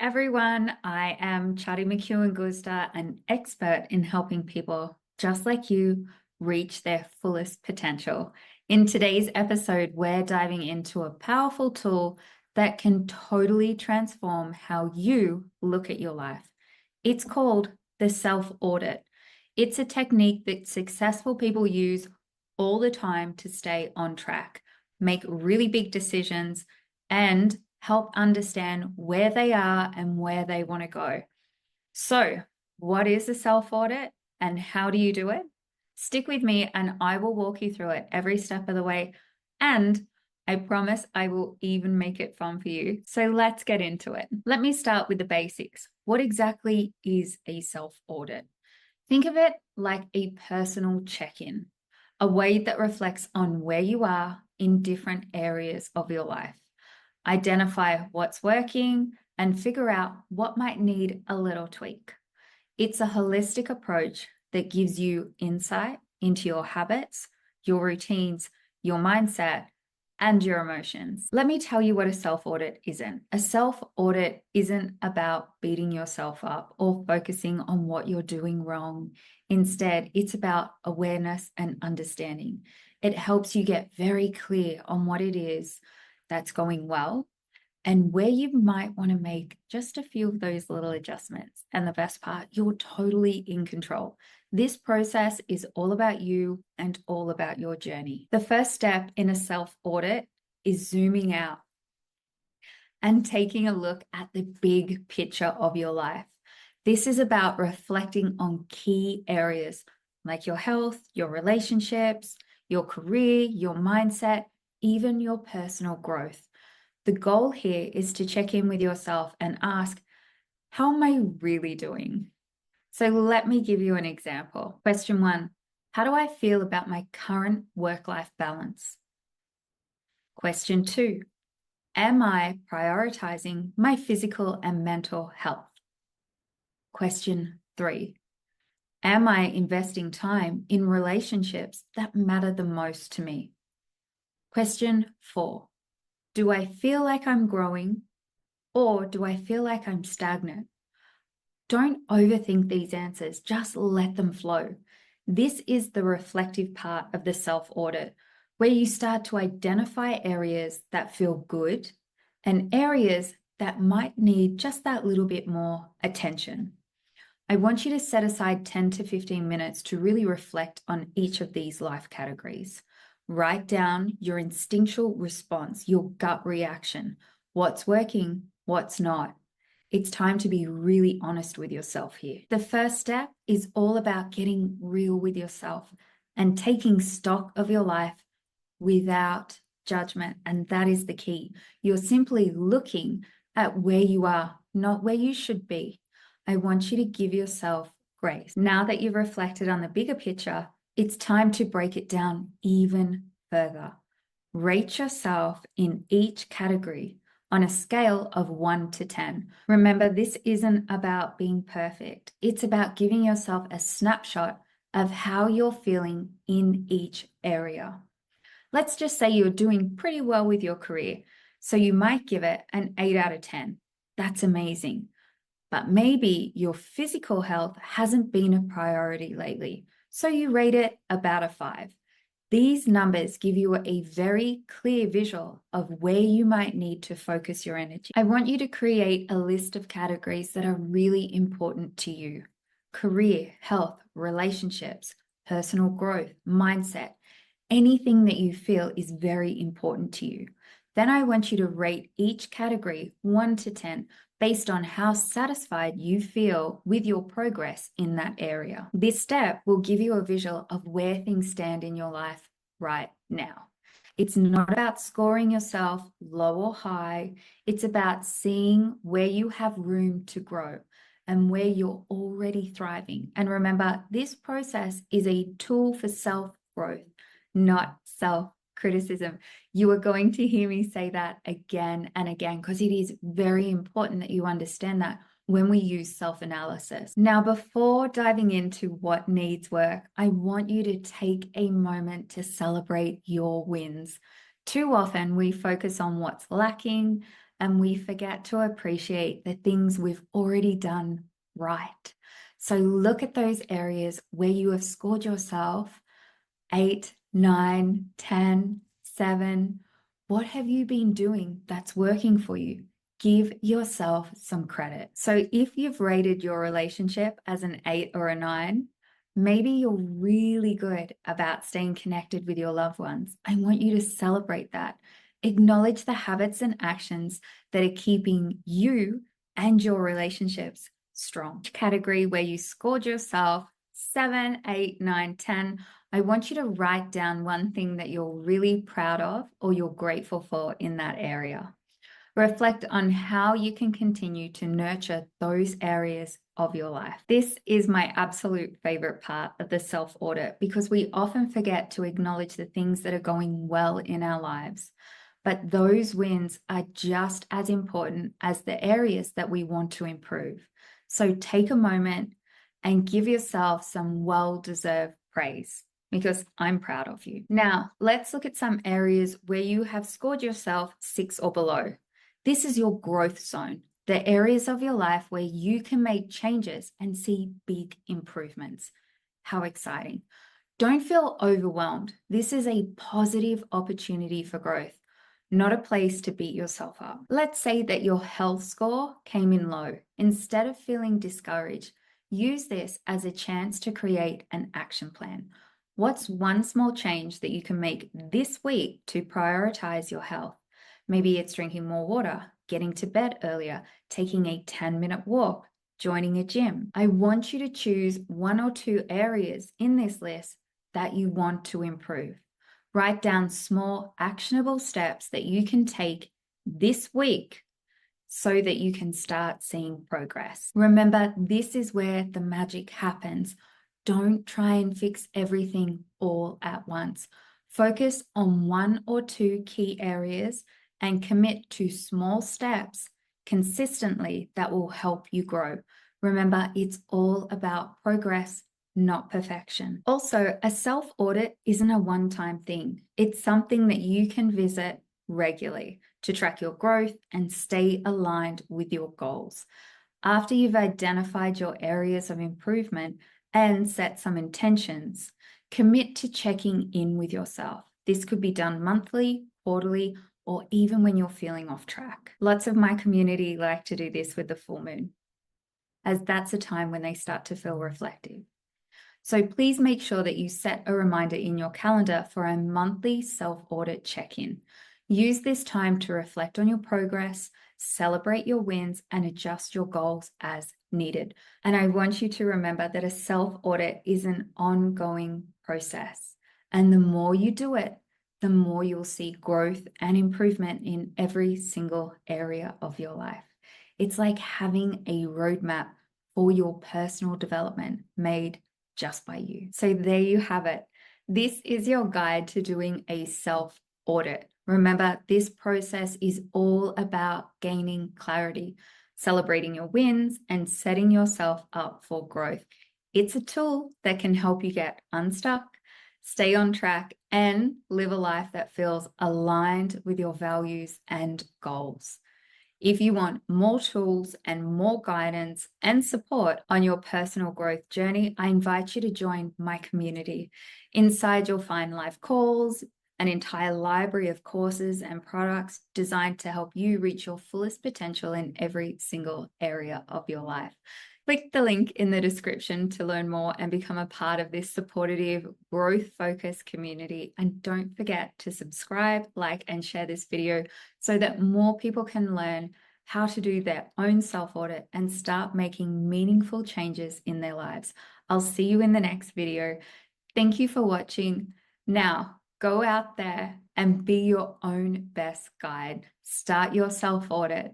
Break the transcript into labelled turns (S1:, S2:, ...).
S1: everyone, I am Chardee McEwan-Guzda, an expert in helping people just like you reach their fullest potential. In today's episode, we're diving into a powerful tool that can totally transform how you look at your life. It's called the self-audit. It's a technique that successful people use all the time to stay on track, make really big decisions, and help understand where they are and where they want to go. So, what is a self-audit and how do you do it? Stick with me and I will walk you through it every step of the way. And I promise I will even make it fun for you. So let's get into it. Let me start with the basics. What exactly is a self-audit? Think of it like a personal check-in, a way that reflects on where you are in different areas of your life. Identify what's working and figure out what might need a little tweak. It's a holistic approach that gives you insight into your habits, your routines, your mindset, and your emotions. Let me tell you what a self-audit isn't. A self-audit isn't about beating yourself up or focusing on what you're doing wrong. Instead, it's about awareness and understanding. It helps you get very clear on what it is that's going well and where you might want to make just a few of those little adjustments. And the best part, you're totally in control. This process is all about you and all about your journey. The first step in a self-audit is zooming out and taking a look at the big picture of your life. This is about reflecting on key areas like your health, your relationships, your career, your mindset, even your personal growth. The goal here is to check in with yourself and ask, how am I really doing? So let me give you an example. Question 1, how do I feel about my current work-life balance? Question 2, am I prioritizing my physical and mental health? Question 3, am I investing time in relationships that matter the most to me? Question 4, do I feel like I'm growing or do I feel like I'm stagnant? Don't overthink these answers, just let them flow. This is the reflective part of the self-audit, where you start to identify areas that feel good and areas that might need just that little bit more attention. I want you to set aside 10 to 15 minutes to really reflect on each of these life categories. Write down your instinctual response, your gut reaction, what's working, what's not. It's time to be really honest with yourself here. The first step is all about getting real with yourself and taking stock of your life without judgment. And that is the key. You're simply looking at where you are, not where you should be. I want you to give yourself grace. Now that you've reflected on the bigger picture, it's time to break it down even further. Rate yourself in each category on a scale of 1 to 10. Remember, this isn't about being perfect. It's about giving yourself a snapshot of how you're feeling in each area. Let's just say you're doing pretty well with your career, so you might give it an 8 out of 10. That's amazing. But maybe your physical health hasn't been a priority lately, so you rate it about a 5. These numbers give you a very clear visual of where you might need to focus your energy. I want you to create a list of categories that are really important to you: career, health, relationships, personal growth, mindset, anything that you feel is very important to you. Then I want you to rate each category 1 to 10 based on how satisfied you feel with your progress in that area. This step will give you a visual of where things stand in your life right now. It's not about scoring yourself low or high. It's about seeing where you have room to grow and where you're already thriving. And remember, this process is a tool for self-growth, not self-criticism. You are going to hear me say that again and again because it is very important that you understand that when we use self-analysis. Now, before diving into what needs work, I want you to take a moment to celebrate your wins. Too often we focus on what's lacking and we forget to appreciate the things we've already done right. So look at those areas where you have scored yourself 8, 9, 10, 7. What have you been doing that's working for you? Give yourself some credit. So if you've rated your relationship as an 8 or a 9, maybe you're really good about staying connected with your loved ones. I want you to celebrate that. Acknowledge the habits and actions that are keeping you and your relationships strong. Category where you scored yourself 7, 8, 9, 10. I want you to write down one thing that you're really proud of or you're grateful for in that area. Reflect on how you can continue to nurture those areas of your life. This is my absolute favorite part of the self-audit because we often forget to acknowledge the things that are going well in our lives. But those wins are just as important as the areas that we want to improve. So take a moment and give yourself some well-deserved praise, because I'm proud of you. Now, let's look at some areas where you have scored yourself 6 or below. This is your growth zone, the areas of your life where you can make changes and see big improvements. How exciting. Don't feel overwhelmed. This is a positive opportunity for growth, not a place to beat yourself up. Let's say that your health score came in low. Instead of feeling discouraged, use this as a chance to create an action plan. What's one small change that you can make this week to prioritize your health? Maybe it's drinking more water, getting to bed earlier, taking a 10-minute walk, joining a gym. I want you to choose 1 or 2 areas in this list that you want to improve. Write down small, actionable steps that you can take this week so that you can start seeing progress. Remember, this is where the magic happens. Don't try and fix everything all at once. Focus on 1 or 2 key areas and commit to small steps consistently that will help you grow. Remember, it's all about progress, not perfection. Also, a self-audit isn't a one-time thing. It's something that you can visit regularly to track your growth and stay aligned with your goals. After you've identified your areas of improvement and set some intentions, commit to checking in with yourself. This could be done monthly, quarterly, or even when you're feeling off track. Lots of my community like to do this with the full moon, as that's a time when they start to feel reflective. So please make sure that you set a reminder in your calendar for a monthly self-audit check-in. Use this time to reflect on your progress, celebrate your wins, and adjust your goals as needed. And I want you to remember that a self-audit is an ongoing process. And the more you do it, the more you'll see growth and improvement in every single area of your life. It's like having a roadmap for your personal development made just by you. So there you have it. This is your guide to doing a self-audit. Remember, this process is all about gaining clarity, celebrating your wins, and setting yourself up for growth. It's a tool that can help you get unstuck, stay on track, and live a life that feels aligned with your values and goals. If you want more tools and more guidance and support on your personal growth journey, I invite you to join my community. Inside, you'll find live calls, an entire library of courses and products designed to help you reach your fullest potential in every single area of your life. Click the link in the description to learn more and become a part of this supportive, growth-focused community. And don't forget to subscribe, like, and share this video so that more people can learn how to do their own self-audit and start making meaningful changes in their lives. I'll see you in the next video. Thank you for watching. Now, go out there and be your own best guide. Start your self-audit.